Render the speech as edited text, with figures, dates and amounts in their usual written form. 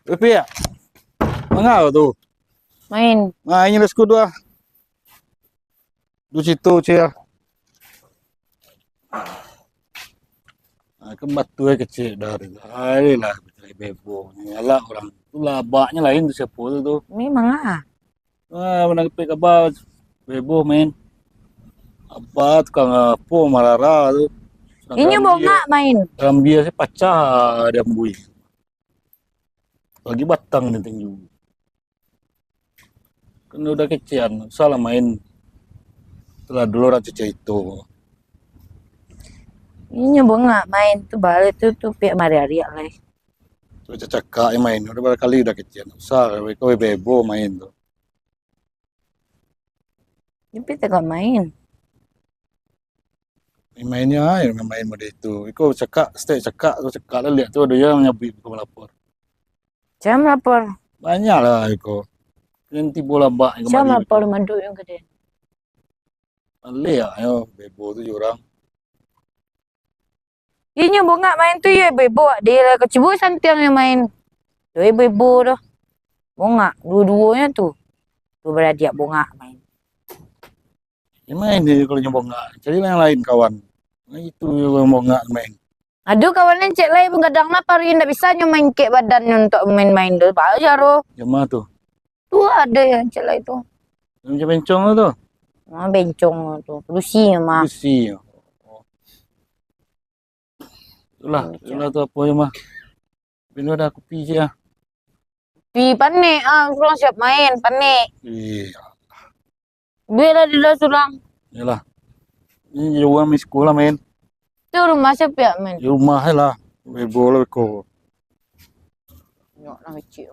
Tapi ya, mengapa tuh? Main. Nah, ini resku dua. Di situ cia. Nah, kan batu kecil dari lah, bebo. Nyala orang. Itulah baknya lain tuh siapa tuh. Memang ah. Ah, menang kabar bebo main. Apa tukang apa marara tuh. Ini bunga main. Rambia sih pacah dia bui. Lagi batang nih tinggi. Kan udah kecian, salah main. Setelah dulu orang cuci itu. Ini bunga main tuh balik tuh pihak Maria lah. Cuaca cakak yang main, udah berkali udah kecian. Usah, kau bebo main tuh. Tapi tak main. Mainnya ya main mode itu. Iko cekak, stay cekak tuh cekak lah lihat tuh ada yang nyabi kau melapor. Jam lapor. Banyak lah Iko. Nanti bola bak Jam lapor madu yang gede. Ale ya, ayo bebo tuh orang. Ini bunga main tuh ya bebo. Dia lah kecibu santiang yang main. Tuh bebo dah. Bunga dua-duanya tuh. Tuh beradik bunga main. Ya main dia kalau nyoba nggak. Cari yang lain kawan. Nah itu yang mau nggak main. Aduh kawannya cek lah begadang lapar ndak bisa main kek badannya untuk main-main dulu. Aja roh. Jemaah tuh. Tuh ada yang cek lah itu. Yang bencong tuh. Ah, bencong tuh. Pelusi mah. Isi. Itulah tuh apa ya mah. Ini ada kopi sih ya. Pi panik kurang siap main panik. Iya. Biar dia surang. Yalah. Ini jauh di sekolah main. Itu rumah siapa ya main? Di rumah lah. Bebo lah kau. Nyok nang kecil.